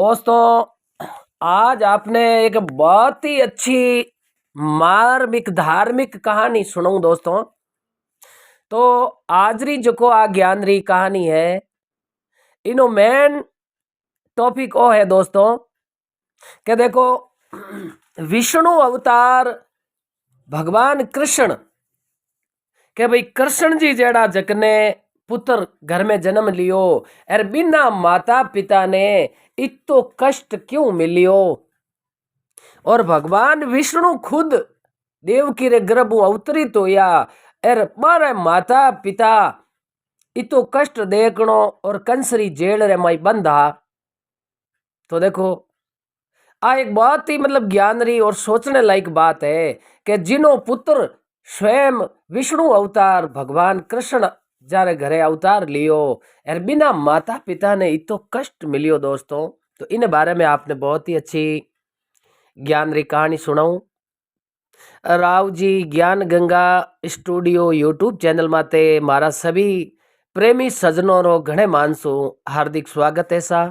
दोस्तों, आज आपने एक बहुत ही अच्छी मार्मिक धार्मिक कहानी सुनाऊं दोस्तों। तो आज री जो को आ ज्ञान री कहानी है, इनो मेन टॉपिक ओ है दोस्तों कि देखो विष्णु अवतार भगवान कृष्ण के भाई कृष्ण जी जेड़ा जकने पुत्र घर में जन्म लियो और बिना माता पिता ने इतो कष्ट क्यों मिलियो। और भगवान विष्णु खुद देवकी रे गर्भ अवतरित होया और मारे माता पिता इतो कष्ट देखनो और कंसरी जेल रे माई बंधा। तो देखो आ एक बहुत ही मतलब ज्ञान री और सोचने लायक बात है कि जिनो पुत्र स्वयं विष्णु अवतार भगवान कृष्ण जारे घरे अवतार लियो और बिना माता पिता ने इतो कष्ट मिलियो दोस्तों। तो इन बारे में आपने बहुत ही अच्छी ज्ञान री कहानी सुनाऊं। राव जी ज्ञान गंगा स्टूडियो यूट्यूब चैनल माते मारा सभी प्रेमी सजनों रो घणे मानसू हार्दिक स्वागत है सा।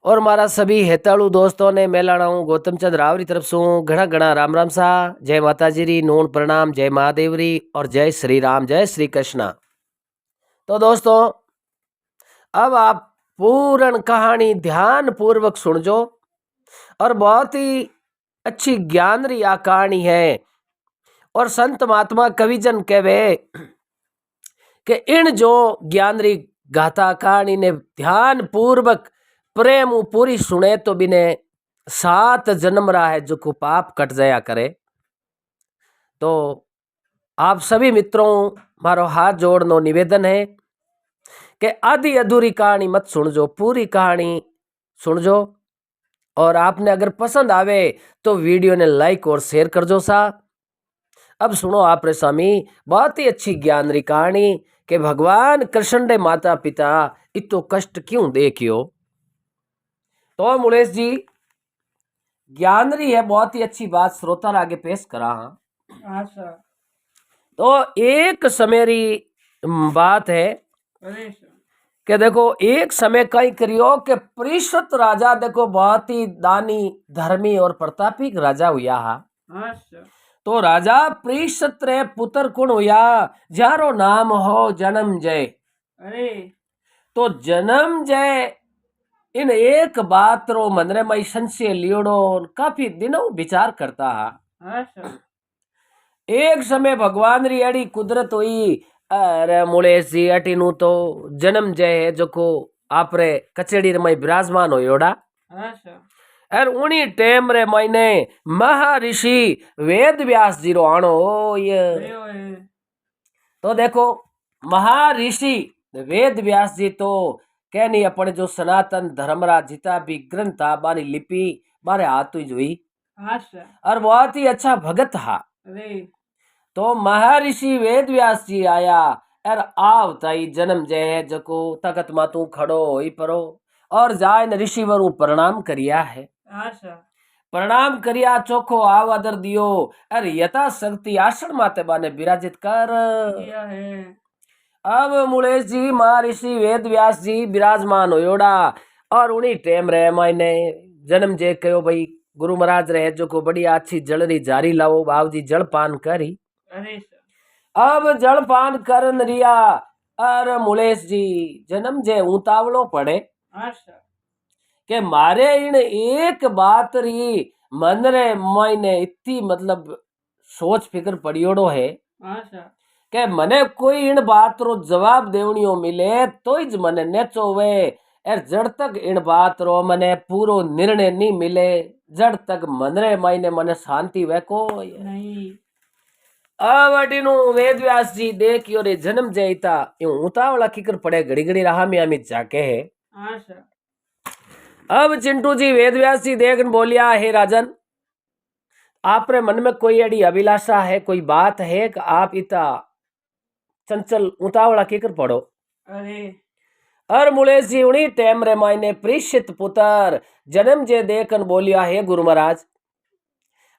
और मारा सभी हेताड़ू दोस्तों ने मेलाणाऊ गौतम चंद राव री तरफ सू घना घना राम राम सा। जय माता जी री, नून प्रणाम, जय महादेव री और जय श्री राम, जय श्री कृष्णा। तो दोस्तों अब आप पूर्ण कहानी ध्यान पूर्वक सुनजो और बहुत ही अच्छी ज्ञान री आ कहानी है। और संत महात्मा कविजन कहवे कि इन जो ज्ञान री गाथा कहानी ने ध्यान पूर्वक प्रेम पूरी सुने तो बिने 7 जन्म रहा है जो को पाप कट जाया करे। तो आप सभी मित्रों मारो हाथ जोड़नो निवेदन है कि आधी अधूरी कहानी मत सुनजो, पूरी कहानी सुनजो। और आपने अगर पसंद आवे तो वीडियो ने लाइक और शेयर कर जो सा। अब सुनो आप रे स्वामी बहुत ही अच्छी ज्ञान री कहानी कि भगवान कृष्ण रे माता पिता इतो कष्ट क्यों देखियो। तो मुलेश जी ज्ञान री है बहुत ही अच्छी बात श्रोता आगे पेश करा। हाँ तो एक समय री बात है कि देखो एक समय कई करियो कि परीक्षित राजा देखो बहुत ही दानी धर्मी और प्रतापी राजा हुआ हा। तो राजा परीक्षित रे पुत्र कौन हुआ जारो नाम हो जन्मजय। अरे तो जन्मजय इन एक बात रो मन रे मई संशय लियोड़ो काफी दिनों विचार करता हा। एक समय भगवान री अड़ी कुदरत हुई। अरे मुलेश जी अटीनु तो जन्म जय है जो को आपरे कचेड़ी रे मई विराजमान हो योड़ा। और उनी टेम रे मईने महर्षि वेद व्यास जी रो आनो हो ये। तो देखो महर्षि वेद व्यास जी तो कहनी अपने जो सनातन धर्म रा जिता भी ग्रंथ था बारी लिपि मारे हाथ ही हुई और बहुत ही अच्छा भगत था। तो महर्षि वेद व्यास जी आया और आवताई जन्म जय है जको तकत मातू खड़ो ही परो और जाय न ऋषिवरु प्रणाम करिया है। प्रणाम करिया चोखो आव आदर दियो और यथा शक्ति आसन माते बाने विराजित कर। अब मुलेश जी महर्षि वेद व्यास जी विराजमान होयोड़ा और उन्हीं टेम रहे मायने जन्म जय कहो भाई गुरु महाराज रहे जो को बड़ी अच्छी जलरी जारी लाओ बाबू जी जल पान करी। अब जल पान करन रिया और मुलेश जी जन्म जे उतावलो पड़े के मारे इन एक बात री मन रे मायने इतनी मतलब सोच फिकर पड़ियोड़ो है के मने कोई इन बात रो जवाब देवनियो मिले तो ज मने नेचो वे और जड़ तक इन बात रो मने पूरो निर्णय नहीं मिले जड़ तक मन रे मायने मने शांति वे को नहीं। अवडिनु वेद व्यास जी देखियो रे जन्म जयता यूं उतावला किकर पड़े घड़ी घड़ी रहा में अमित जाके है। अब चिंटू जी वेद व्यास जी देखन बोलिया हे राजन आपरे मन में कोई अड़ी अभिलाषा है कोई बात है कि आप इता चंचल उतावला किकर पड़ो। अरे मुलेश जी उन्हीं टेम रे मायने प्रीषित पुत्र जन्म जे देखन बोलिया हे गुरु महाराज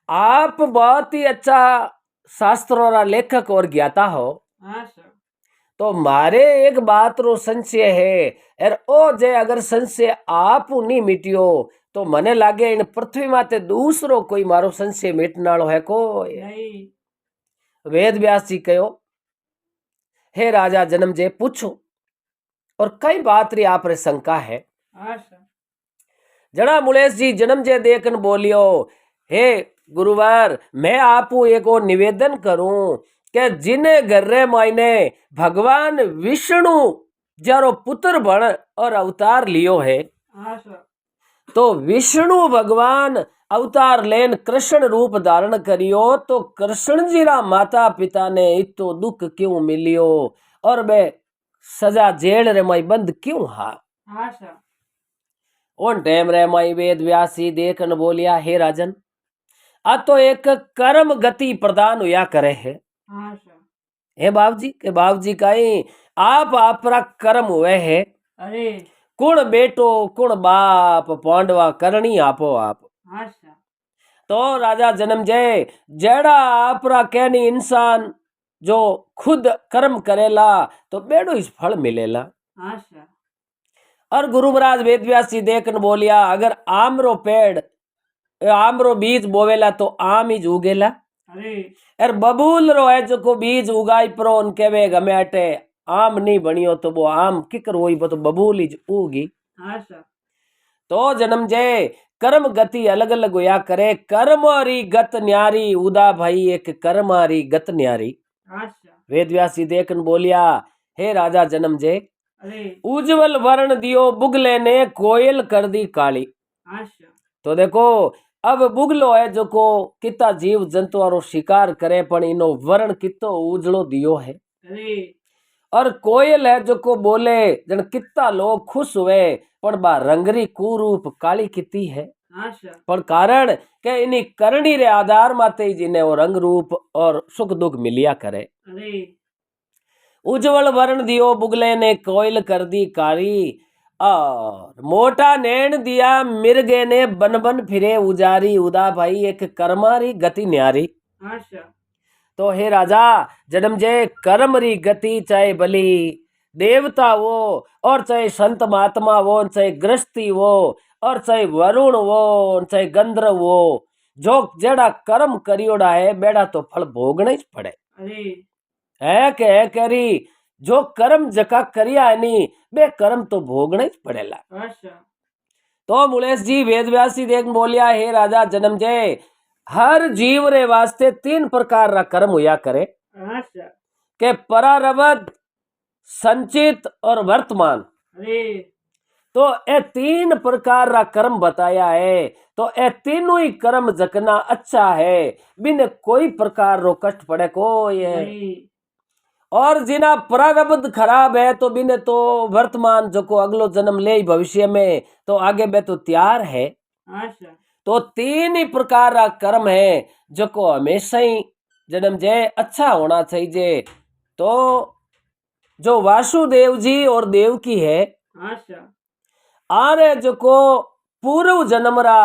आप बहुत ही अच्छा शास्त्रों रा लेखक और ज्ञाता हो। तो मारे एक बात रो संशय है और ओ जे अगर संशय आप नहीं मिटियो तो मने लागे इन पृथ्वी माते दूसरो कोई मारो संशय मिटनालो है को नहीं। वेद व्यास जी कहो हे राजा जन्मजय पूछो और कई बात री आप रे शंका है। आशा। जड़ा मुलेश जी जन्मजय देखन बोलियो हे गुरुवर मैं आपू एक और निवेदन करूं कि जिने घरे मायने भगवान विष्णु जारो पुत्र बन और अवतार लियो है आशा। तो विष्णु भगवान अवतार लेन कृष्ण रूप धारण करियो तो कृष्ण जी रा माता पिता ने इतो दुख क्यों मिलियो और बे सजा जेल रे माई बंद क्यों हा। आशा। उन टाइम रे माई वेद व्यासी देखन बोलिया हे राजन आ तो एक कर्म गति प्रदान हुआ करे है। आशा। हे बाप जी के बाप जी कहीं आप आपरा कर्म हुए है अरे। कुण बेटो कुण बाप पांडवा करणी आपो आप। आशा। तो राजा जन्मजय जेड़ा आपरा कहनी इंसान जो खुद कर्म करेला तो बेड़ो इस फल मिलेला। आशा। और गुरु महाराज वेद व्यास जी देखन बोलिया अगर आमरो पेड़ आमरो बीज बोवेला तो आम ही उगेला अरे। और बबूल रो है जो को बीज उगाई परो उनके वे गमे अटे आम नहीं बनियो तो वो आम किकर होई वो तो बबूल ही उगी। आशा। तो जन्म जय कर्म गति अलग अलग होया करे कर्मारी गत न्यारी उदा भाई एक कर्मारी गत न्यारी। आशा। वेद व्यास जी देखन बोलिया हे राजा जन्म जय अरे। उज्जवल वर्ण दियो बुगले ने कोयल कर दी काली। आशा। तो देखो अब बुगलो है जो को कितना जीव जंतुओं रो शिकार करे पण इनो वर्ण कितो उजड़ो दियो है। अरे। और कोयल है जो को बोले जन कितना लोग खुश हुए पण बा रंगरी कुरूप काली किती है। आशा। पण कारण के इन्हीं करणी रे आधार माते ही जिन्हें वो रंग रूप और सुख दुख मिलिया करे। अरे। उज्जवल वर्ण दियो बुगले ने कोयल कर दी काली और मोटा नैन दिया मिर्गे ने बन बन फिरे उजारी उदा भाई एक कर्मारी गति न्यारी। आशा। तो हे राजा जन्म जय कर्म री गति चाहे बली देवता वो और चाहे संत महात्मा वो चाहे गृहस्थी वो और चाहे वरुण वो चाहे गंधर्व वो जो जेड़ा कर्म करियोड़ा है बेड़ा तो फल भोगना ही पड़े। अरे। है करी जो कर्म जका करिया है नी बे कर्म तो भोगना ही पड़ेला। आशा। तो मुलेश जी वेद व्यासी देख बोलिया हे राजा जन्म जय हर जीव रे वास्ते तीन प्रकार रा कर्म हुआ करे आशा। के परारब्ध संचित और वर्तमान। अरे। तो ए तीन प्रकार रा कर्म बताया है तो ए तीनों ही कर्म जकना अच्छा है बिन कोई प्रकार रो कष्ट पड़े को ये नहीं। और जिना प्रारब्ध खराब है तो बिने तो वर्तमान जो को अगलो जन्म ले भविष्य में तो आगे बे तो तैयार है। आशा। तो तीन ही प्रकार का कर्म है जो को हमेशा ही जन्म जय अच्छा होना चाहिए। तो जो वासुदेव जी और देव की है आशा। आरे जो को पूर्व जन्म रा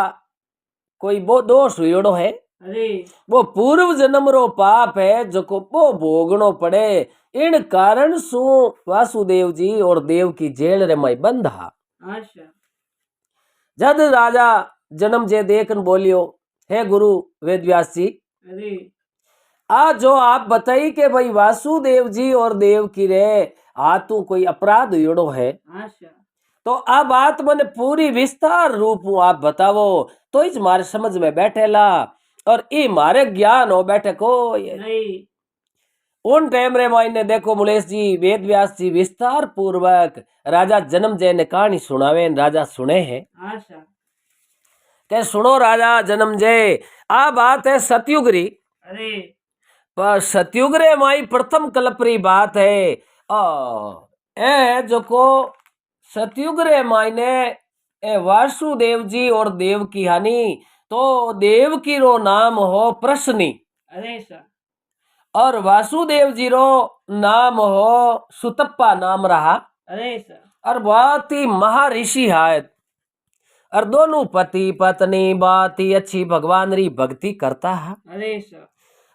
कोई वो दोष हुयोड़ो है अरे। वो पूर्व जन्म रो पाप है जो को वो भोगनो पड़े इन कारण सु वासुदेव जी और देव की जेल रे माई बंधा। आशा। जद राजा जन्म जे देखन बोलियो हे गुरु वेद व्यास जी अरे। आज जो आप बताई के भाई वासुदेव जी और देव की रे आतु कोई अपराध हुयोड़ो है आशा। तो आ बात मैंने पूरी विस्तार रूप हूँ आप बतावो तो इस मारे समझ में बैठेला और ई मारे ज्ञान हो बैठे को ये नहीं। उन टाइम रे मायने देखो मुलेश जी वेद व्यास जी विस्तार पूर्वक राजा जन्म जय ने कहानी सुनावे राजा सुने हैं आशा। के सुनो राजा जन्म जय आ बात है सतयुग री। अरे। पर सतयुग रे माई प्रथम कल्परी बात है और ए जो को सतयुग रे मायने ए वासुदेव जी और देव की हानि तो देव की रो नाम हो प्रश्नी अरे सर। और वासुदेव जी रो नाम हो सुतप्पा नाम रहा अरे सर। और बहुत ही महर्षि है और दोनों पति पत्नी बहुत ही अच्छी भगवान री भक्ति करता है अरे सर।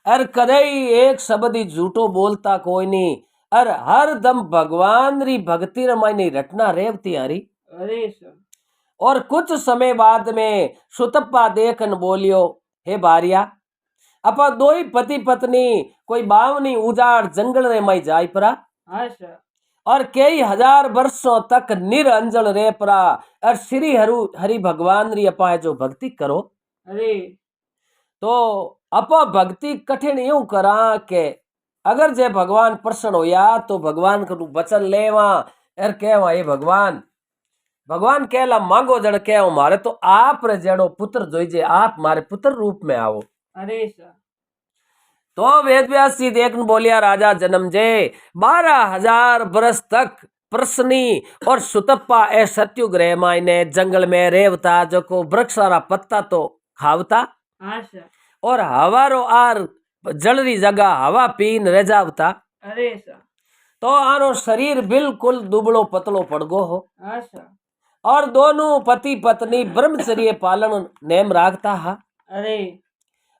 और कदई एक शब्द ही झूठो बोलता कोई नहीं और हर दम भगवान री भक्ति रमाई रटना रेवती हरी। अरे सर। और कुछ समय बाद में सुतप्पा देखन बोलियो, हे भारिया, अपा दो ही पति पत्नी कोई बावनी उजाड़ जंगल रे माई जाय परा हाँ सर। और कई हजार वर्षों तक निरंजन रे परा और श्री हरि भगवान री अपा जो भक्ति करो। अरे तो अपा भक्ति कठिन यूं करा के अगर जे भगवान प्रसन्न होया तो भगवान को वचन लेवा और कहवा, हे भगवान, भगवान कहला मांगो जड़ कहो मारे तो आप रे जेड़ो पुत्र जोईजे, आप मारे पुत्र रूप में आओ। अरे सर। तो वेद व्यास जी देखन बोलिया, राजा जन्म जे 12,000 बरस तक प्रसनी और सुतप्पा ए सत्युग रे मायने जंगल में रेवता, जो को वृक्ष रा पत्ता तो खावता हाँ सर। और हवा रो आर जलरी जगह हवा पीन रह जावता। अरे सर। तो आरो शरीर बिल्कुल दुबड़ो पतलो पड़ गो हो हाँ सर। और दोनों पति पत्नी ब्रह्मचर्य पालन नेम राखता हा। अरे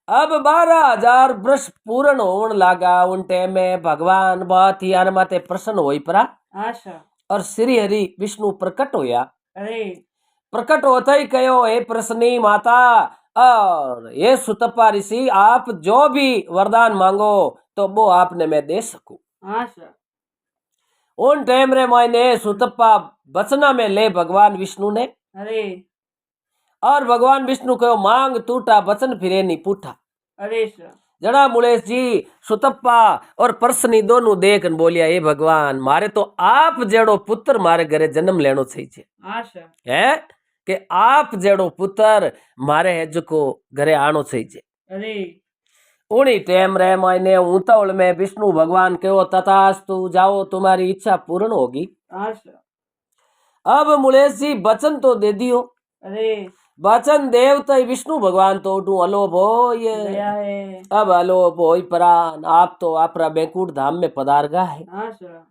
अब 12,000 वर्ष पूर्ण होने लगा। उन टाइम में भगवान बहुत ही अनमाते प्रसन्न होई परा हाँ सर। और श्री हरि विष्णु प्रकट होया। अरे प्रकट होता ही कहो, हे प्रसन्नी माता और ये सुतप्पा ऋषि, आप जो भी वरदान मांगो तो वो आपने मैं दे सकूं। हाँ सर। उन टाइम रे मायने सुतप्पा बचना में ले भगवान विष्णु ने अरे और भगवान विष्णु कहो, मांग टूटा बचन फिरे नहीं पूठा। अरे सर। जड़ा मुलेश जी सुतप्पा और प्रसन्नी दोनों देखन बोलिया, हे भगवान, मारे तो आप जेड़ो पुत्र मारे घरे जन्म लेनो चाहिए हाँ सर। है कि आप जेड़ो पुत्र मारे है जो को घरे आनो चाहिए। अरे उन्हीं टाइम रे मायने उतावल में विष्णु भगवान कहो, तथास्तु, जाओ तुम्हारी इच्छा पूर्ण होगी। हाँ सर। अब मुलेश जी वचन तो दे दियो। अरे वचन देवता विष्णु भगवान तो उठू अलोप हो ये गया है। अब अलोप हो परान, आप तो आपरा बैकुंठ धाम में पधारगा है। हाँ सर।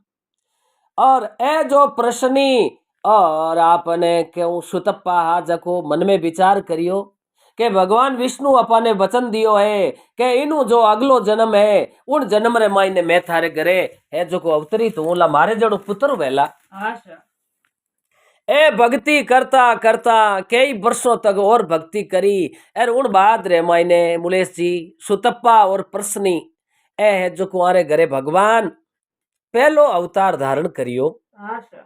और ए जो प्रश्नी और आपने क्यों सुतप्पा हा जको मन में विचार करियो कि भगवान विष्णु अपने वचन दियो है कि इनु जो अगलो जन्म है उन जन्म रे मायने मैं थारे घरे है जो को अवतरित हूँ मारे जड़ो पुत्र वेला। हाँ सर। ए भक्ति करता करता कई वर्षों तक और भक्ति करी और उन बाद रे मायने मुलेश जी सुतप्पा और प्रसनी ए है जो कुआरे घरे भगवान पहलो अवतार धारण करियो। हाँ सर।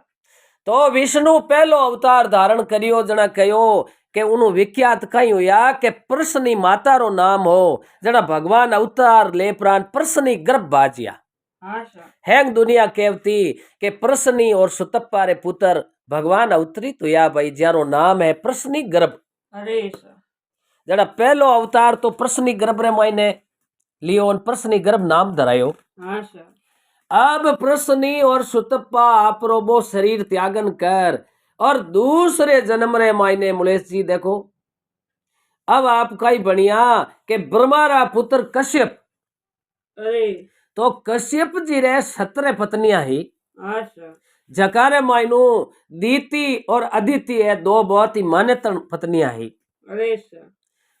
तो विष्णु पहलो अवतार धारण करियो जना कहो के उनु विख्यात कहीं हुआ के प्रसनी माता रो नाम हो जना भगवान अवतार ले प्राण प्रसनी गर्भ बाजिया। हाँ सर। हैंग दुनिया कहती के प्रसनी और सुतप्पा रे पुत्र भगवान अवतरित हुआ भाई जारो नाम है प्रसनी गर्भ। अरे सर। जड़ा पहलो अवतार तो प्रसनी गर्भ रे मायने लियो प्रसनी गर्भ नाम धरायो। हाँ सर। अब प्रसनी और सुतप्पा आपरो वो शरीर त्यागन कर और दूसरे जन्म रे मायने मुलेश जी देखो अब आपका ही बढ़िया के ब्रह्मारा पुत्र कश्यप। अरे तो कश्यप जी रे 17 पत्नियां ही हाँ सर। जकारे मायनू दीति और अदिति है दो बहुत ही मान्यतन पत्नियां ही। अरे सर।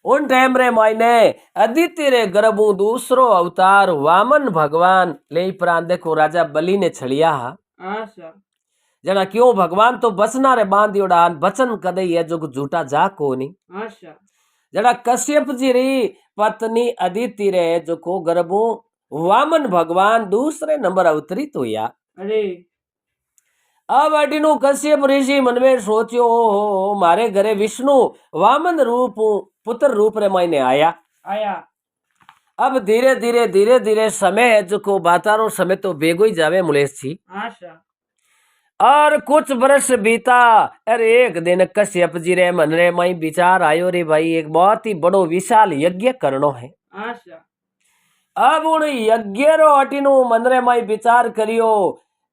उन टाइम रे मायने अदिति रे गर्भू दूसरो अवतार वामन भगवान ले प्राण देखो राजा बलि ने छड़िया। हाँ सर। जना क्यों भगवान तो बचना रे बांधियो डान बचन कदई है जो झूठा जा को नहीं। हाँ सर। जड़ा कश्यप जी री पत्नी अदिति रे जो को गर्भू वामन भगवान दूसरे नंबर अवतरित हुआ। अरे अब अडिनु कश्यप ऋषि मन में सोचियो हो मारे घरे विष्णु वामन रूप पुत्र रूप रे मायने आया। आया। अब धीरे धीरे धीरे धीरे समय है जो को बातारो समय तो बेगो ही जावे मुलेश जी। हाँ सर। और कुछ वर्ष बीता और एक दिन कश्यप जी रे मन रे माई विचार आयो रे भाई एक बहुत ही बड़ो विशाल यज्ञ करनो है। हाँ सर। अब उन यज्ञ रो अटिनु मन रे माई विचार करियो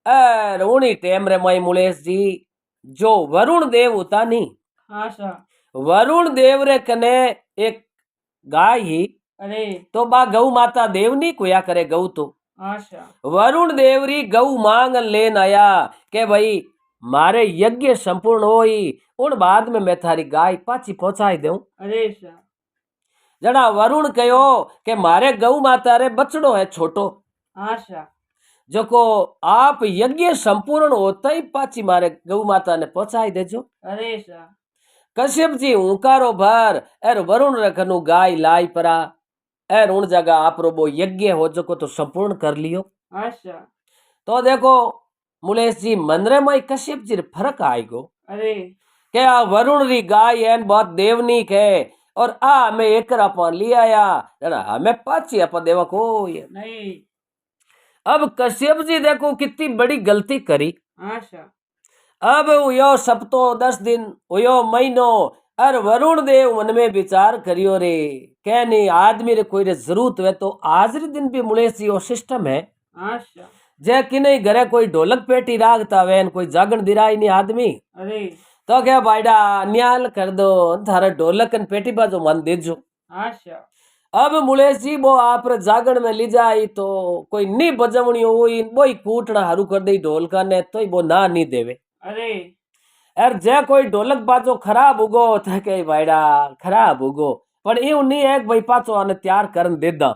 और उनी टेम रे माई मुलेश जी जो वरुण देव होता नहीं। हाँ सर। वरुण देव रे कने एक गाय ही अरे तो बा गौ माता देवनी कोया करे गौ तो हाँ सर। वरुण देवरी गौ मांग लेन आया के भाई मारे यज्ञ संपूर्ण होई उन बाद में मैं थारी गाय पाची पहुंचाई दूं। अरे सर। जड़ा वरुण कहो के मारे गौ माता रे बचड़ो है छोटो। हाँ सर। जो को आप यज्ञ संपूर्ण होता ही पाची मारे गौ माता ने पहुंचाई देजो। अरे सा कश्यप जी हुंकारो भर एर वरुण रखनु गाय लाई परा एर उन जगह आप रो वो यज्ञ हो जो को तो संपूर्ण कर लियो। आशा तो देखो मुलेश जी मंदरे में कश्यप जी रे फर्क आएगो अरे के आ वरुण री गाय है बहुत देवनीक है और आ हमें एक अपन ले आया जरा हमें पाची अपन देवा को ये। नहीं अब कश्यप जी देखो कितनी बड़ी गलती करी। आशा अब यो सप्तो 10 दिन यो महीनो अर वरुण देव मन में विचार करियो रे कह नहीं आदमी रे कोई रे जरूरत है तो आज रे दिन भी मुलेश जी वो सिस्टम है आशा जे कि नहीं घरे कोई ढोलक पेटी रागता वेन कोई जागण दिराई नहीं आदमी अरे तो क्या बाइडा न्याल कर दो थारा ढोलक न पेटी बाजो मन दीजो। आशा अब मुलेश जी वो आप रे जागण में ली जाई तो कोई नी बजवणी हुई बोई कूटना हारू कर दे ढोलका ने तो वो ना नहीं देवे। अरे यार जे कोई ढोलक बाजो खराब उगो थे के बाइडा खराब उगो पर यूं नहीं है कि भाई पाचो आने तैयार करन दे दा।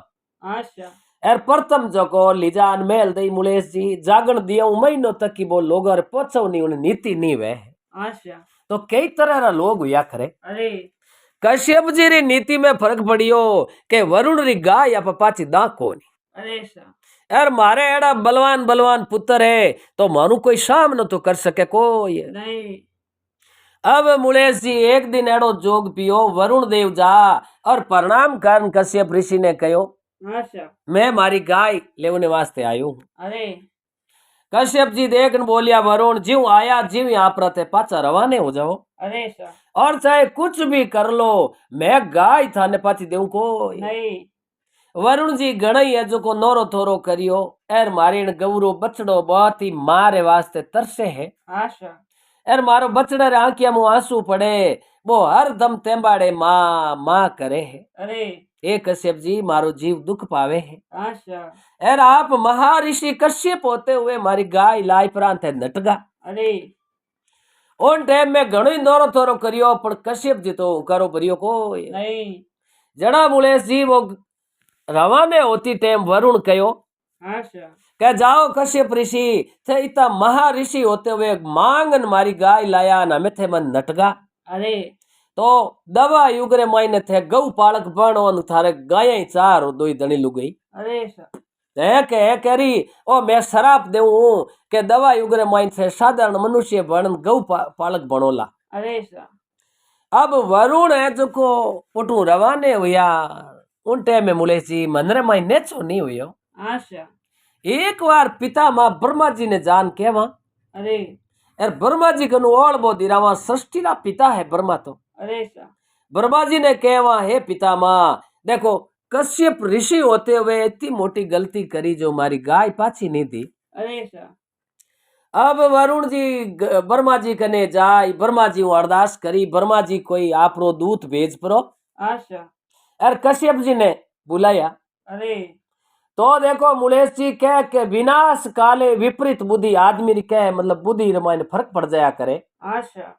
आशा यार प्रथम जको लिजान मेल दई मुलेश जी जागण दिया महीनों तक की वो लोग पोचो नहीं उन्हें नीति नहीं वे आशा तो कई तरह रा लोग हुआ करे। अरे कश्यप जी री नीति में फर्क पड़ियो के वरुण री गाय या पाची दा कोनी। अरे सा यार मारे एड़ा बलवान बलवान पुत्र है तो मारू कोई सामने तो कर सके कोई नहीं अब मुलेश जी एक दिन एड़ो जोग पियो वरुण देव जा और प्रणाम कर कश्यप ऋषि ने कहो आशा मैं मारी गाय लेने वास्ते आयो हूँ। अरे कश्यप जी देख बोलिया वरुण जीव आया जीव यहाँ पर पाचा रवाने हो जाओ अरे सा और चाहे कुछ भी कर लो मैं गाय थाने पाची देऊ को। नहीं वरुण जी गणई है जो को नोरो थोरो करियो एर मारीन गौरो बछड़ो बहुत ही मारे वास्ते तरसे है। आशा एर मारो बछड़े रे आंखिया मुंह आंसू पड़े वो हर दम तेंबाड़े माँ माँ करे है। अरे ए कश्यप जी मारो जीव दुख पावे है। आशा एर आप महर्षि कश्यप होते हुए मारी गाय लाई प्रांत है नटगा। अरे उन टाइम में घणो ही नोरो थोरो करियो पर कश्यप जी तो करो भरियो को नहीं जड़ा मुलेश जी वो रवाने होती टाइम वरुण कहो आशा कह जाओ कश्यप ऋषि थे इतना महर्षि होते हुए मांगन मारी गाय लाया न हमें थे मन नटगा। अरे तो दवा युगरे मायने थे गौ पालक बनो थारे गाय चार दो ही धनी लुगई अरे सा है करी ओ मैं शराप देऊ के दवा युगरे माइन थे साधारण मनुष्य बन गौ पालक बनोला। अरे सा अब वरुण है जो को पुटू रवाने हुआ उन टाइम में मुलेश जी मंदरे माई नेचो नहीं हुई। आशा एक बार पिता माँ ब्रह्मा जी ने जान के वहां अरे यार ब्रह्मा जी कनु ओल बो दिरावा सृष्टि रा पिता है ब्रह्मा तो अरे सा ब्रह्मा जी ने कहवा हे पिता माँ देखो कश्यप ऋषि होते हुए इतनी मोटी गलती करी जो हमारी गाय पाछी नहीं दी। अरे सा अब वरुण जी ब्रह्मा जी कने जाय ब्रह्मा जी अरदास करी ब्रह्मा जी कोई आपरो दूत भेज परो आशा यार कश्यप जी ने बुलाया। अरे तो देखो मुलेश जी कह के विनाश काले विपरीत बुद्धि आदमी री कह मतलब बुद्धि रमायन फर्क पड़ जाया करे। आशा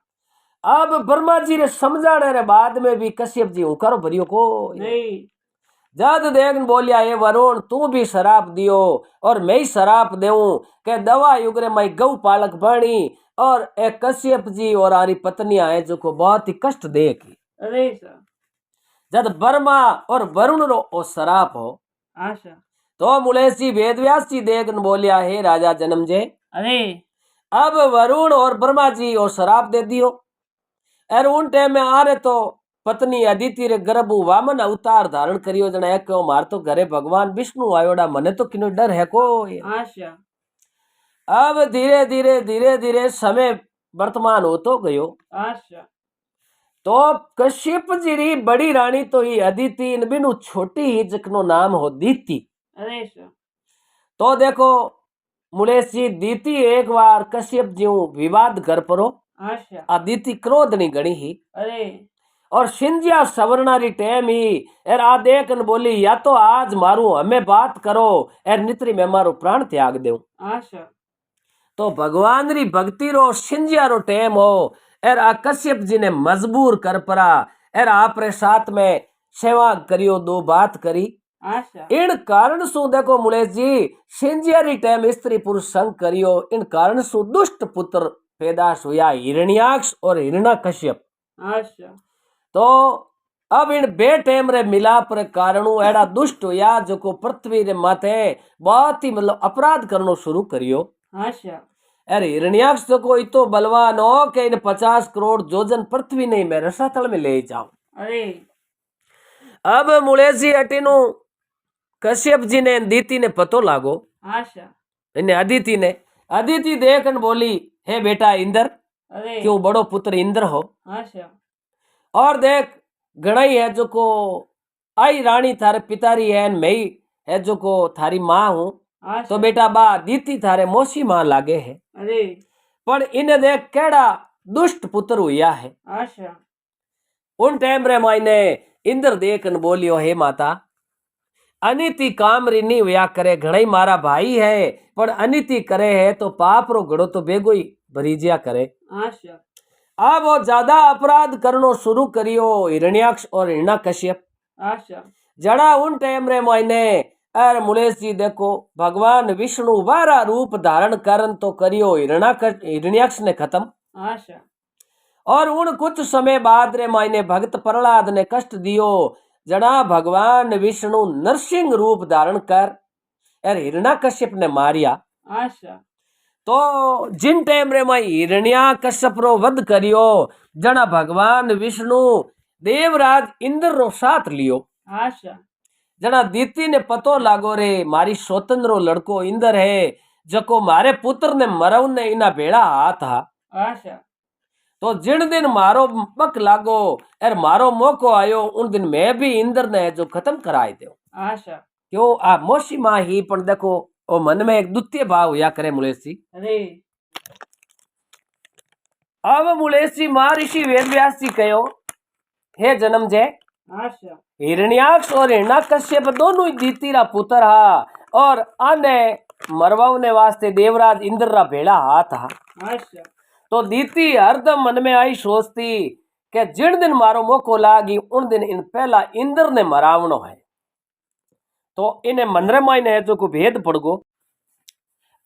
अब ब्रह्मा जी ने समझाने रे बाद में भी कश्यप जी हूं करो भरियो को नहीं जद देख बोलिया ये वरुण तू भी शराप दियो और मैं ही शराप देऊं के दवा युगरे मैं गौ पालक बनी और एक कश्यप जी और आरी पत्नियां है जो को बहुत ही कष्ट देगी। अरे सा जद ब्रह्मा और वरुण रो ओ शराप हो आशा तो मुलेश जी वेदव्यास जी देख बोलिया हे राजा जन्म जे अरे अब वरुण और ब्रह्मा जी और शराप दे दियो। और उन टाइम में आ रहे तो पत्नी अदिति रे गर्भ वामन अवतार धारण करियो जना एक क्यों मार तो घरे भगवान विष्णु आयोड़ा मने तो किनो डर है को। आशा अब धीरे धीरे धीरे धीरे समय वर्तमान हो तो गयो। आशा तो कश्यप जी री बड़ी रानी तो ही अदिति इन बिनु छोटी ही जकनो नाम हो दीति। अरे सा तो देखो मुलेश जी दीति एक बार कश्यप जी विवाद कर परो आशा अदिति क्रोध नहीं गणी ही अरे और सिंधिया सवरनारी टेम ही एर आ देखन बोली या तो आज मारू हमें बात करो एर नित्री में मारो प्राण त्याग दे। आशा तो भगवान री भक्ति रो सिंधिया रो टेम हो एर आ कश्यप जी ने मजबूर कर परा एर आप रे साथ में सेवा करियो दो बात करी आशा इन कारण सु देखो मुलेश जी सिंजियरी टाइम स्त्री पुरुष संग करियो इन कारण सु दुष्ट पुत्र पैदाश हुआ हिरण्याक्ष और हिरण्यकश्यप। आशा तो अब इन बे टाइम रे मिलाप रे कारणु एड़ा दुष्ट हुआ जो को पृथ्वी रे माथे बहुत ही मतलब अपराध करनो शुरू करियो। आशा अरे हिरण्याक्ष जो को इतो बलवान हो के इन 50 करोड़ जोजन पृथ्वी नहीं में रसातल में ले जाओ। अरे अब मुलेश जी अटीनु कश्यप जी ने दीति ने पतो लागो। आशा इन्हें अदिति देखन बोली हे बेटा इंद्र अरे क्यों बड़ो पुत्र इंद्र हो आशा और देख गणाई है जो को आई रानी थारे पितारी है मैं ही है जो को थारी माँ हूँ आशा तो बेटा बा दीति थारे मौसी माँ लागे है अरे पर इन्हें देख केड़ा दुष्ट पुत्र हुआ है। आशा उन टाइम रे मायने इंद्र देखन बोलियो हे माता अनिति काम रीनी व्या करे घणाई मारा भाई है पर अनिति करे है तो पाप रो घड़ो तो बेगो ही भरीजिया करे। आशा अब वो ज्यादा अपराध करनो शुरू करियो हिरण्याक्ष और हिरण्यकश्यप। आशा जड़ा उन टाइम रे मायने अरे मुलेश जी देखो भगवान विष्णु बारा रूप धारण करन तो करियो हिरण्याक्ष ने खत्म। आशा और उन कुछ समय बाद रे मायने भक्त प्रहलाद ने कष्ट दियो जड़ा भगवान विष्णु नरसिंह रूप धारण कर और हिरण्यकश्यप ने मारिया। आशा तो जिन टाइम रे माई हिरण्यकश्यप रो वध करियो जना भगवान विष्णु देवराज इंद्र रो साथ लियो। आशा जना दीति ने पतो लागो रे मारी स्वतंत्र रो लड़को इंद्र है जको मारे पुत्र ने मरव ने इना भेड़ा हाथ हा। आशा तो जिन दिन मारो पक लागो और मारो मौको आयो उन दिन मैं भी इंद्र ने जो खत्म कराई दो। आशा क्यों आ मौसी माँ ही पण देखो ओ मन में एक द्वितीय भाव हुआ करे मुलेश जी। अरे अब मुलेश जी मां ऋषि वेद व्यास जी कहो हे जन्म जय आशा हिरण्याक्ष और हिरण्यकश्यप दोनों ही दीति रा पुत्र हा और आने मरवाने वास्ते देवराज इंद्र रा भेड़ा हाथ हा। आशा तो दीति हरदम मन में आई सोचती कि जिन दिन मारो मौको लागी उन दिन इन पहला इंद्र ने मरावनो है। तो इन्हें मन रे मायने जो को भेद पड़ गो।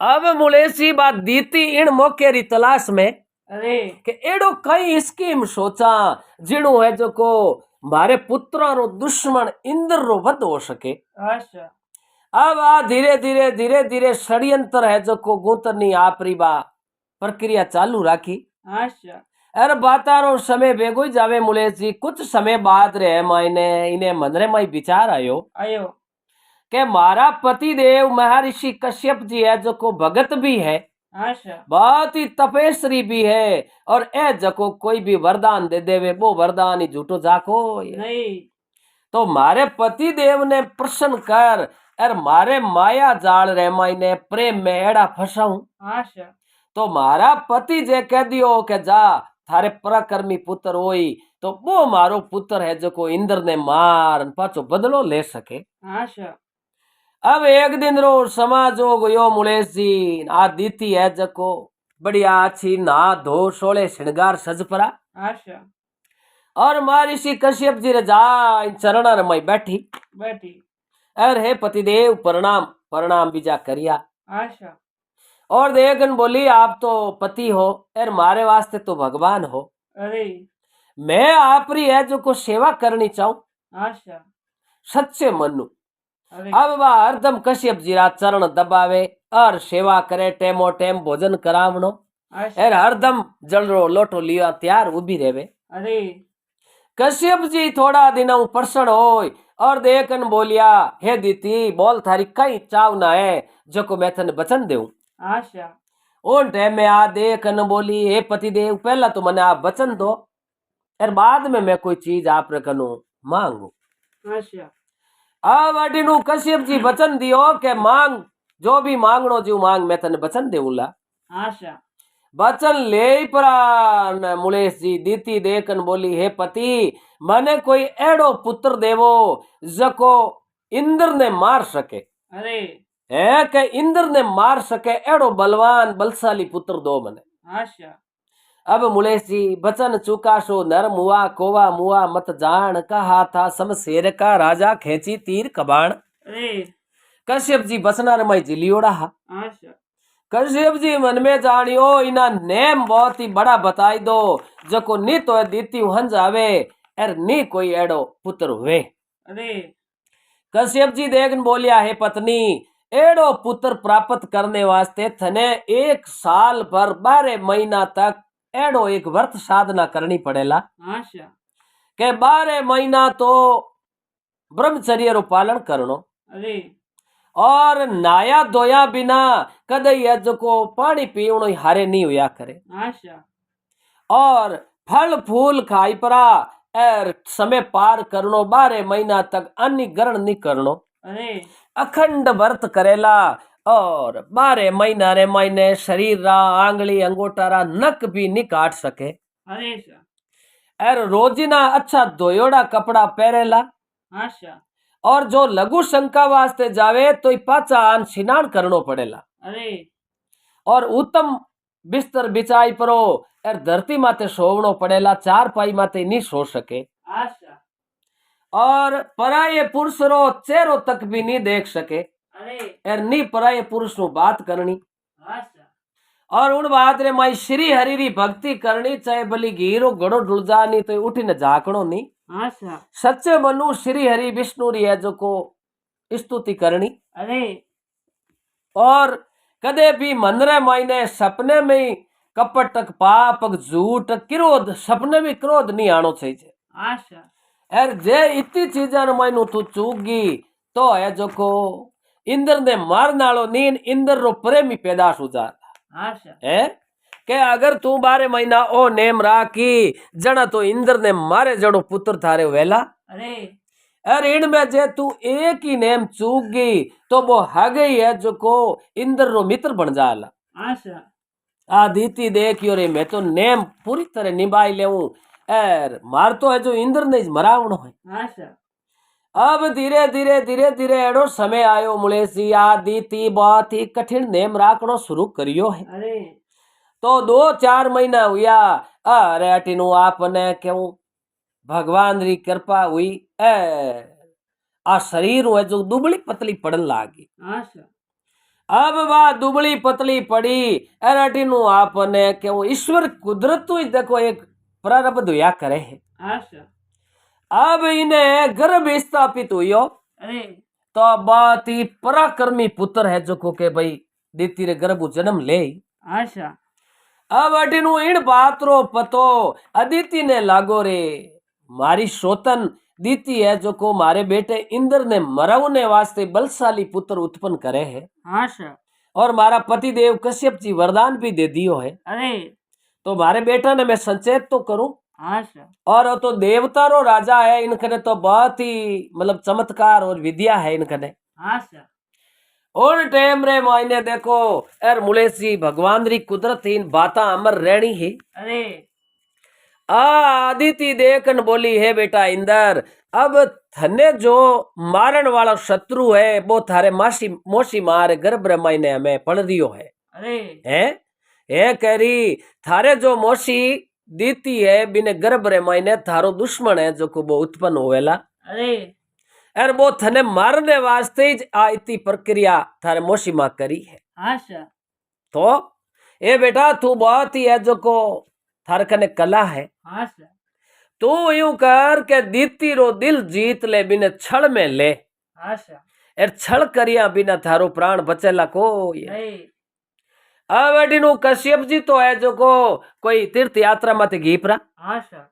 अब मुलेशी बात दीति इन मौके री तलाश में अरे कि एडो कई स्कीम सोचा जिणो है जो को मारे पुत्रा रो दुश्मन इंद्र रो वध हो सके। आशा अब आ धीरे धीरे षड्यंत्र है जो को गूंतरनी आपरी बा प्रक्रिया चालू राखी। आशा अरे बातारो समय बेगो ही जावे मुलेश जी कुछ समय बाद रे मायने इन्हें मनरे माई विचार आयो आयो के मारा पति देव महर्षि कश्यप जी है जो को भगत भी है आशा बहुत ही तपेश्वरी भी है और ए जको कोई भी वरदान दे देवे वो वरदान ही झूठो जाको नहीं तो मारे पति देव ने प्रसन्न कर और मारे माया जाल रे मायने प्रेम में एड़ा फसाऊं। आशा तो मारा पति जे कह दियो के जा थारे पराक्रमी पुत्र होई तो वो मारो पुत्र है जो को इंद्र ने मार पाछो बदलो ले सके। आशा अब एक दिन रो समाज हो गयो मुलेश जी आ दीति है जको बढ़िया अच्छी नहा धो सोले श्रृंगार सज परा आशा और महर्षि कश्यप जी रे जा चरण रमाई बैठी बैठी अरे हे पतिदेव प्रणाम प्रणाम बीजा करिया। आशा और देखन बोली आप तो पति हो और मारे वास्ते तो भगवान हो अरे मैं आपरी है जो को सेवा करनी चाहूं आशा सच्चे मनु। अरे अब वह हरदम कश्यप जी रा चरण दबावे और सेवा करे टेमो टेम भोजन करावनो आशा और हरदम जलरो लोटो लिया तैयार उभी रेवे। अरे कश्यप जी थोड़ा दिन प्रसन्न होय और देखन बोलिया हे दीति बोल थारी कई चावना है जो को मैं थने वचन देऊं। आशा उन टाइम में आ देखन बोली हे पतिदेव पहला तो मने आप वचन दो और बाद में मैं कोई चीज आप रखनो मांगू। आशा अब अटीनु कश्यप जी वचन दियो के मांग जो भी मांगनो जो मांग मैं तने वचन देऊला। आशा वचन ले प्राण मुलेश जी दीति देखन बोली हे पति मने कोई एड़ो पुत्र देवो जको इंद्र ने मार सके अरे है के इंद्र ने मार सके एड़ो बलवान बलशाली पुत्र दो मने। आशा अब मुलेश जी बचन चुकाशो नर मुआ कोवा मुआ मत जान कहा था सम शेर का राजा खेची तीर कबाण। अरे कश्यप जी बसना रमाई जिलियोड़ा हा। आशा कश्यप जी मन में जानियो इना नेम बहुत ही बड़ा बताई दो जको नी तो दीती हंज आवे एर नी कोई एड़ो पुत्र हुए। अरे कश्यप जी देखन बोलिया हे पत्नी एड़ो पुत्र प्राप्त करने वास्ते थने 1 साल भर 12 महीना तक एड़ो एक व्रत साधना करनी पड़ेला आशा के 12 महीना तो ब्रह्मचर्य रो पालन करनो अरे और नाया धोया बिना कदई को पानी पीवनो हारे नहीं हुआ करे आशा और फल फूल खाई परा एर समय पार करनो 12 महीना तक अन्न ग्रहण नहीं करनो अरे अखंड व्रत करेला और 12 महीना रे महीने शरीर रा आंगली अंगोटा रा नक भी नहीं काट सके अरे सा एर रोजिना अच्छा धोयोड़ा कपड़ा पहरेला आशा और जो लघु शंका वास्ते जावे तो पाचा आन स्नान करनो पड़ेला अरे और उत्तम बिस्तर बिछाई परो एर धरती माते सोवनो पड़ेला चार पाई माते नहीं सो सके आशा और पराये पुरुष रो चेहरो तक भी नहीं देख सके अरे एर नी पराये पुरुष नु बात करनी आशा और उन बात रे माई श्री हरि री भक्ति करनी चाहे भली घीरो घड़ो ढुल जानी तो उठी न झाकणो नहीं आशा सच्चे मनु श्री हरि विष्णु री है जो को स्तुति करनी अरे और कदे भी मन रे मायने सपने में ही कपटक पापक झूठ क्रोध सपने में क्रोध नहीं आनो चाहिए आशा एर जे इतनी चीजा रे मायनु तू चूकगी तो है जो को इंद्र ने मारनालो नीन इंद्र रो प्रेमी पैदाश हो जाता आशा है के अगर तू 12 महीना ओ नेम राखी जना तो इंद्र ने मारे जड़ो पुत्र थारे वेला अरे अरे इनमें जे तू एक ही नेम चूक गई तो वो हगे ही है जो को इंद्र रो मित्र बन जाला आशा आदिति देखियो रे मैं तो नेम पूरी तरह निभाई लेऊं एर मार तो है जो इंद्र ने मरावणो है। आशा अब धीरे धीरे धीरे धीरे एड़ो समय आयो मुलेसी आदिति बहुत ही कठिन नेम राखणो शुरू करियो है। अरे तो 2-4 महीना हुआ अरे अटीनु आपने क्यों भगवान री कृपा हुई ए आ शरीर है जो दुबली पतली पड़न लागी। आशा अब वह दुबली पतली पड़ी अटीनु आपने क्यों ईश्वर कुदरत तो ही देखो एक प्रारब्ध हुआ करे है। आशा अब इन्हें गर्भ स्थापित हुई अरे तो बहुत ही पराक्रमी पुत्र है जो को के भाई दीती रे गर्भ जन्म ले। आशा अब अटीनु इन बात रो पतो अदिति ने लागो रे मारी शोतन दीती है जो को मारे बेटे इंद्र ने मरवने वास्ते बलशाली पुत्र उत्पन्न करे है। आशा और मारा पति देव कश्यप जी वरदान भी दे दियो है अरे तो मारे बेटा ने मैं संचेत तो करूं। आशा और तो देवता रो राजा है इनकने तो बहुत ही मतलब चमत्कार और विद्या है इनकने। आशा और टाइम रे मायने देखो एर मुलेसी भगवान री कुदरत इन बाता अमर रहनी है। अरे आदिति देखन बोली है बेटा इंदर अब थने जो मारन वाला शत्रु है वो थारे मासी मोसी मार गर्भ रे मायने हमें पड़ दियो है। अरे है कह रही थारे जो मोसी दीती है बिने गर्भ रे मायने थारो दुश्मन है जो को वो उत्पन्न होवेला। अरे और वो थने मारने वास्ते ही आ इतनी प्रक्रिया थारे मोसी माँ करी है। आशा तो ए बेटा तू बहुत ही है जो को थारे कने कला है आशा तू यूं कर के दीती रो दिल जीत ले बिना छल में ले आशा एर छल करिया बिना थारो प्राण बचेला को अरे अब अडीनु कश्यप जी तो है जो को कोई तीर्थ यात्रा मत गीपरा। आशा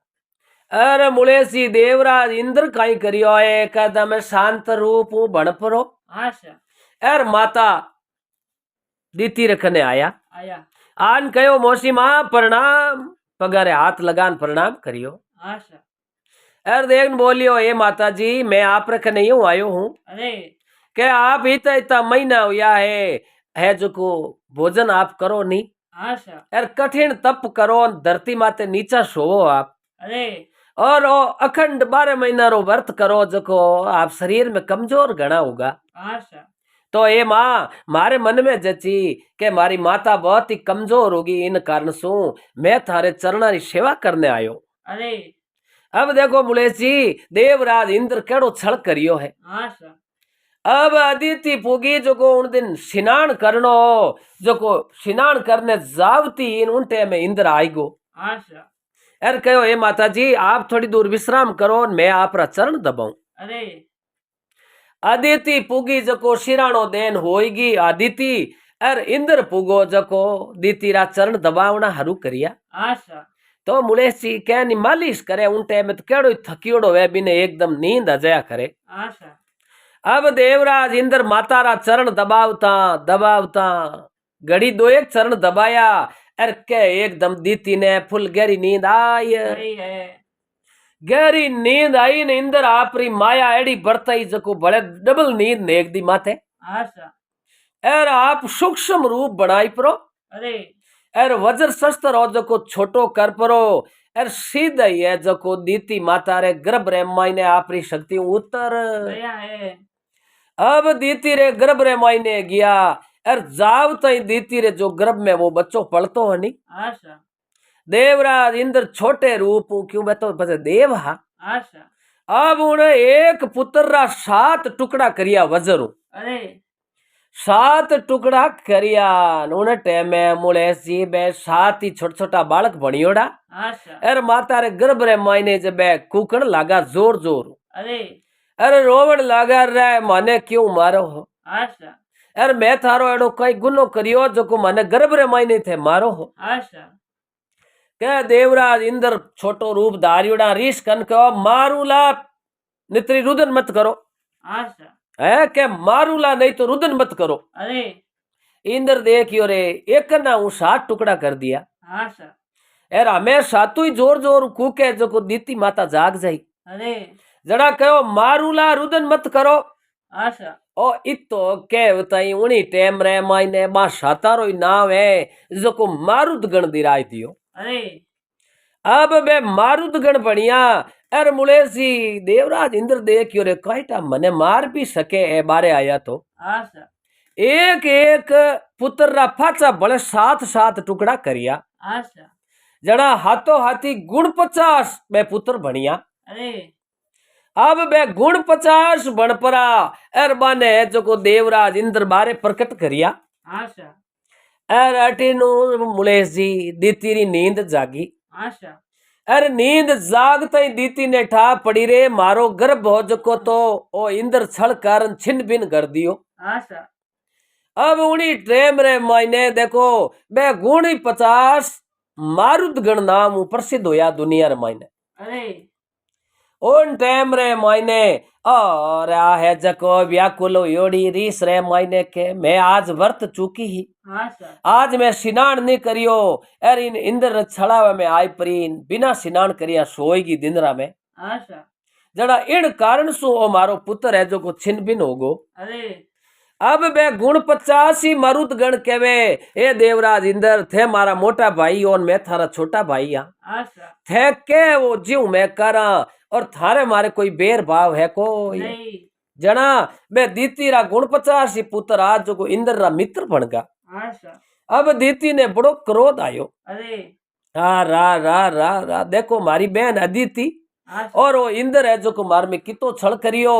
अरे मुलेसी देवराज इंद्र काई करियो है कदम शांत रूप बणपरो। आशा एर माता दीती रखने आया आया आन कहो मौसी माँ प्रणाम पगारे हाथ लगान प्रणाम करियो। आशा एर देख बोलियो ये माता जी मैं आप रखने यूं आयो हूँ अरे के आप इतना इतना महीना हुआ है जो को भोजन आप करो नहीं। आशा एर कठिन तप करो धरती माते नीचा सोवो आप अरे और अखंड 12 महीना रो व्रत करो जो को आप शरीर में कमजोर घना होगा। आशा तो ये माँ मारे मन में जची के मारी माता बहुत ही कमजोर होगी इन कारण सु मैं थारे चरणा री सेवा करने आयो। अरे अब देखो मुलेश जी देवराज इंद्र केड़ो छल करियो है। आशा अब अदिति पूगी जो को उन दिन स्नान करनो जो को स्नान करने जावती इन उन टाइम में इंद्र आई गो आशा अरे कहो हे माता जी आप थोड़ी दूर विश्राम करो मैं आपरा चरण दबाऊं अरे अदिति पूगी जको शिराणो देन होगी अदिति अर इंद्र पूगो जको दीतीरा चरण दबावना हरू करिया आशा तो मुलेश जी क्या नी मालिश करे उन टाइम में तो केड़ो थकियोड़ो वे बिने एकदम नींद आ जाया करे आशा अब देवराज इंद्र मातारा चरण दबावता दबावता घड़ी दो एक चरण दबाया अर के एकदम दीती ने फुल गहरी नींद आई सही है गहरी नींद आई ने इंद्र आपरी माया एड़ी बरताई जको बड़े डबल नींद ने एक दी माथे आशा एर आप सूक्ष्म रूप बनाई परो अरे एर वज्र शस्त्र और जको छोटो कर परो एर सीधा ही है जको दीती माता रे गर्भ रे मायने आपरी शक्ति उतर दया है अब दीती रे गर्भ रे मायने गया एर जाव तई दीती रे जो गर्भ में वो बच्चो पलतो है नी आशा देवराज इंद्र छोटे रूप क्यों बतो बस देव हा आशा अब उन्हें एक पुत्र रा 7 टुकड़ा करिया वज्र अरे 7 टुकड़ा करिया उन्हें टाइम में मुलेश जी बे 7 ही छोटा छोटा बालक बनियोड़ा आशा एर माता रे गर्भ रे मायने जब कुकण लागा जोर जोर अरे अरे रोवण लागा रे माने क्यों मारो हो आशा अरे मैं थारो एडो कई गुनो करियो जो को माने गर्भ रे मायने थे मारो हो आशा के देवराज इंद्र छोटो रूप धारियोड़ा रीस कन कहो मारूला नित्री रुदन मत करो आशा है के मारूला नहीं तो रुदन मत करो अरे इंद्र देखियो रे एक ना हूँ 7 टुकड़ा कर दिया आशा एर हमें सातु ही जोर जोर कूके जो को दीती माता जाग जाई अरे जड़ा कहो मारूला रुदन मत करो आशा ओ इतो के बताई उनी टेम रे मायने बा सातारो नाम है जो को मारुद गण दिराई दियो अरे अब बे मारुद गण बढ़िया अर मुलेसी देवराज इंद्र देखियो रे काईटा मने मार भी सके ए बारे आया तो आशा एक एक पुत्र रा फाचा बड़े 7 टुकड़ा करिया आशा जड़ा हाथों हाथी गुण 50 बे पुत्र बढ़िया अरे अब बे गुण 50 बन परा एर बाने जो को देवराज इंद्र बारे प्रकट करिया आशा एर अटीनु मुलेश जी दीतीरी नींद जागी आशा अरे नींद जागते ही दीती ने ठा पड़ी रे मारो गर्भ हो जको तो ओ इंद्र छल कारण छिन भिन कर दियो आशा अब उनी ट्रेम रे मायने देखो बे गुणी 50 मारुद गण नाम प्रसिद्ध होया दुनिया रे मायने अरे उन टाइम रे मायने और आ है जको व्याकुल योड़ी रीस रे मायने के मैं आज व्रत चुकी ही आशा आज मैं स्नान नहीं करियो एर इन इंद्र छड़ावे में आई परी बिना स्नान करिया सोएगी दिनरा में आशा जड़ा इन कारण सु ओ मारो पुत्र है जो को छिन बिन होगो अरे अब बे गुण 50 ही मरुद गण केवे ए देवराज इंद्र थे मारा मोटा भाई और मैं थारा छोटा भाई या आशा थे के वो जीव मैं करा और थारे मारे कोई बेर भाव है कोई नहीं जना बे दीती रा गुण 50 ही पुत्र आज जो को इंद्र रा मित्र बन गा आशा अब दीती ने बड़ो क्रोध आयो अरे रा रा रा रा रा देखो मारी बहन अदिति आशा और वो इंद्र है जो को मार में कितो छल करियो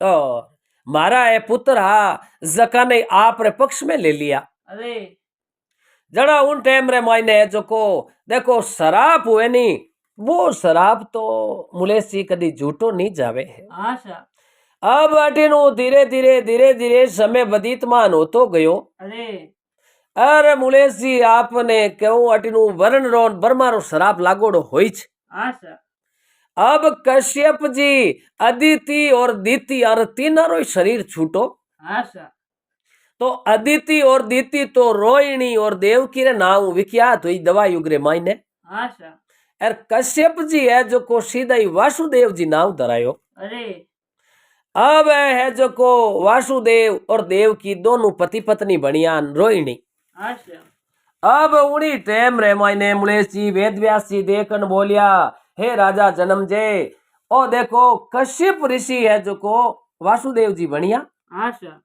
और मारा है पुत्र हा जका ने आप रे पक्ष में ले लिया अरे जड़ा उन टाइम रे मायने है जो को देखो शराब हुए नी वो शराब तो मुलेसी कदी झूठो नहीं जावे है आशा अब अटीनु धीरे धीरे समय व्यतीतमान होतो गयो अरे अरे मुलेसी आपने क्यों अटीनु वरण रोन बर्मारो शराब लागोड़ो होई छ आशा अब कश्यप जी अदिति और दीति और तीनों ही शरीर छूटो आशा तो अदिति और दीति तो रोहिणी और देवकी रे नाम विख्यात हुई दवा युग रे मायने आशा और कश्यप जी है जो को सीधा ही वासुदेव जी नाम धरायो अरे अब है जो को वासुदेव और देव की दोनों पति पत्नी बनियान रोहिणी आशा अब उन्हीं टाइम रे मायने मुलेश जी वेद व्यास जी देखन बोलिया हे राजा जन्म जे ओ देखो कश्यप ऋषि है जो को वासुदेव जी बनिया आशा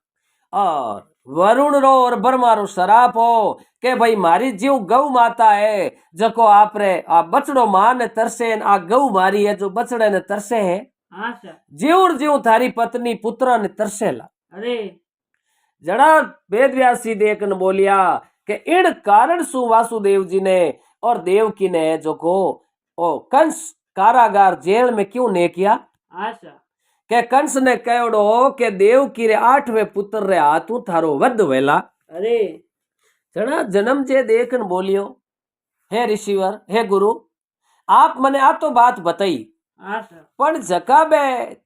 और वरुण रो और ब्रह्मा रो शराप हो के भाई मारी जीव गौ माता है जको आप रे आ बचड़ो मां ने तरसे आ गौ मारी है जो बचड़े ने तरसे है आशा जीव जीव थारी पत्नी पुत्र ने तरसेला अरे जड़ा वेद व्यास जी देखन बोलिया कि इन कारण सु वासुदेव जी ने और देवकी ने जो को ओ कंस कारागार जेल में क्यों ने किया आशा के कंस ने कहोड़ो के देवकी रे 8वें पुत्र रे हाथू थारो वध वेला। अरे जड़ा जन्म जे देखन बोलियो हे ऋषिवर हे गुरु आप मने आ तो बात बताई आशा पण जकाबे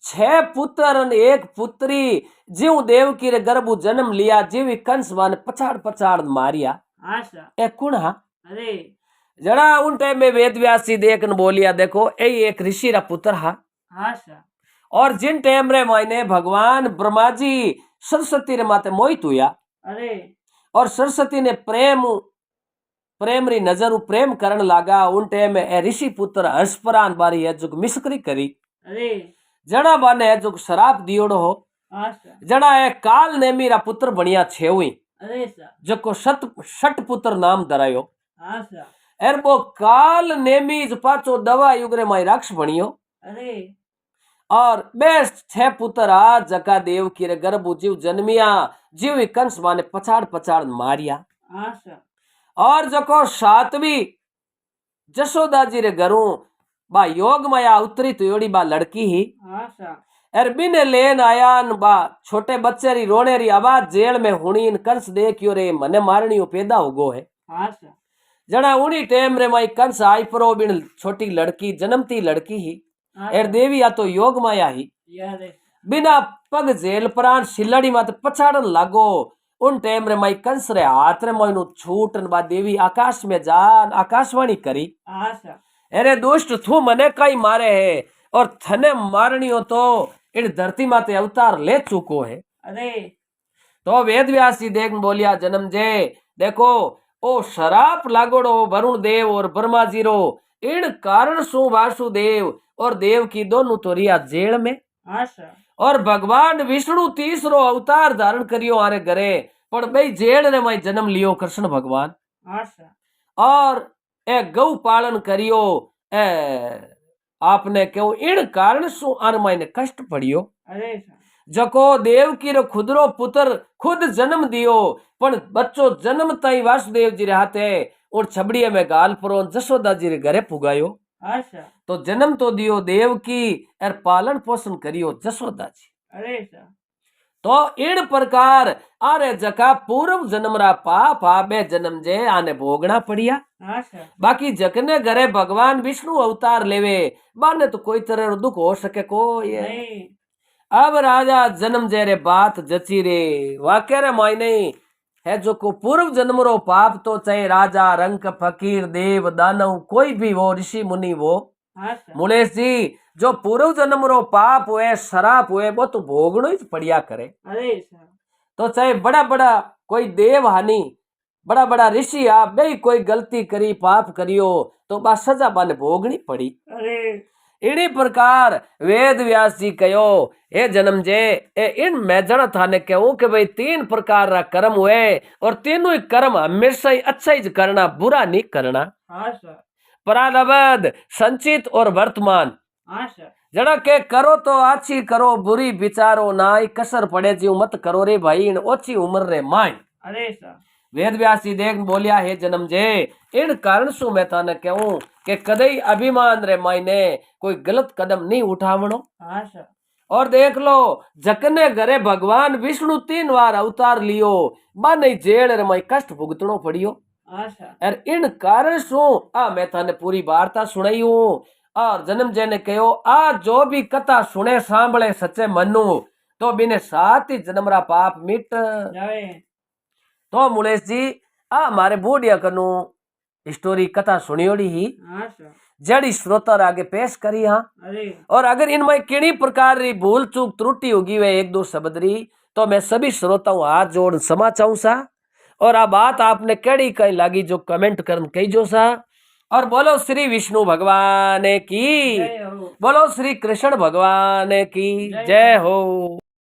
6 पुत्र और 1 पुत्री जीव देवकी रे गर्भु जन्म लिया जीवी कंस वाने पछाड़ पछाड़ मारिया आशा ए कुण हा अरे जड़ा उन टाइम में वेद व्यास जी देखन बोलिया देखो ए एक ऋषि रा पुत्र हा आशा और जिन टाइम रे मायने भगवान ब्रह्मा जी सरस्वती रे माते मोहित हुआ अरे और सरस्वती ने प्रेम प्रेम री नजर प्रेम करण लागा उन टाइम में ए ऋषि पुत्र हर्षपरान बारी है जो मिस्करी करी अरे जड़ा बाने है जो शराप दियोड़ो हो आशा जड़ा ए काल नेमी रा पुत्र बनिया छेवी अरे सा जको शट पुत्र नाम धरायो आशा एर वो काल नेमी जो पाचो दवा युगरे माई राक्ष बनियो अरे और बेस्ट 6 पुत्र आ जका देव की रे गर्भ जीव जन्मिया जीव कंस माने पछाड़ पछाड़ मारिया आशा और जको 7वीं जशोदा जी रे घरू बा योग माया उतरी तो योड़ी बा लड़की ही आशा अरबी ने लेन आया न बा छोटे बच्चे री रोने री आवाज जेल में हुणी कंस देखियो रे मने मारनियो पैदा हो गो है आशा जड़ा उनी टेम रे माई कंस आई परो बिन छोटी लड़की जन्मती लड़की ही एर देवी या तो योग माया ही याद है बिना पग जेल परान सिलड़ी माते पछाड़न लागो उन टेम रे माई कंस रे हाथ रे मोइनु छूटन बा देवी आकाश में जान आकाशवाणी करी आशा अरे दुष्ट तू मने कई मारे है और थने मारनियो तो इन धरती माते अवतार ले चुको है अरे तो वेद व्यास जी देख बोलिया जन्म जे देखो ओ शराप लागोड़ो वरुण देव और ब्रह्मा जी रो इन कारण सु वासुदेव और देव की दोनों तो रिया जेल में आशा और भगवान विष्णु तीसरो अवतार धारण करियो आरे घरे पर भाई जेल ने माई जन्म लियो कृष्ण भगवान आशा और ए गौ पालन करियो ए आपने क्यों इन कारण सु आर मायने कष्ट पड़ियो अरे सा जको देव की रो खुदरो पुत्र खुद जन्म दियो पण बच्चो जन्म तई वासुदेव जी रे हाथे और छबड़िए में गाल परो जशोदा जी रे घरे पुगायो आशा तो जन्म तो दियो देव की और पालन पोषण करियो जशोदा जी अरे सा तो इन प्रकार आरे जका पूर्व जन्म रा पाप आबे जन्म जे आने भोगना पड़िया आशा बाकी जकने घरे भगवान विष्णु अवतार लेवे बाने तो कोई तरह रो दुख हो सके कोई नहीं अब राजा जन्म जे रे बात जची रे वाक्य रे मायने है जो को पूर्व जन्म रो पाप तो चाहे राजा रंक फकीर देव दानव कोई भी वो ऋषि मुनि वो आशा मुलेश जी जो पूर्व जन्म रो पाप हुए शराप हुए वो तो भोगनो ही पड़िया करे अरे सा तो चाहे बड़ा बड़ा कोई देव हानि बड़ा बड़ा ऋषि आप बे कोई गलती करी पाप करियो तो बा सजा बाने भोगनी पड़ी अरे इन्हीं प्रकार वेद व्यास जी कहो हे जन्म जे ए इन मैजण थाने कहूं कि भाई 3 प्रकार रा कर्म हुए और तीनों ही कर्म हमेशा ही अच्छा ही करना बुरा नहीं करना आशा प्रारब्ध संचित और वर्तमान आशा जड़ा के करो तो अच्छी करो बुरी विचारो नाई कसर पड़े जी मत करो रे भाई इन ओछी उम्र रे माई अरे सा वेद व्यास जी देख बोलिया हे जन्म जे इन कारण सु मैं थाने कहूं कि कदई अभिमान रे मायने कोई गलत कदम नहीं उठावणो आशा और देख लो जकने घरे भगवान विष्णु 3 बार अवतार लियो बाने जेल रे माई कष्ट भुगतणो पड़ियो आशा और इन कारण सु आ मैं थाने पूरी वार्ता सुनाई हूं और जन्म जे ने कहो आ जो भी कथा सुने सांभळे सच्चे मनु तो बिने 7 ही जन्म रा पाप मिट जावे तो मुलेश जी आ मारे बूढ़िया कनु स्टोरी कथा सुनियोड़ी ही आशा जड़ी श्रोता आगे पेश करी हाँ अरे और अगर इनमें किन्हीं प्रकार री भूल चूक त्रुटि होगी वे 1-2 शब्द री तो मैं सभी श्रोताओं हाथ जोड़ क्षमा चाहूँ सा और आ बात आपने कड़ी कहीं लगी जो कमेंट कर कही जो सा और बोलो श्री विष्णु भगवान की जय हो बोलो श्री कृष्ण भगवान की जय हो।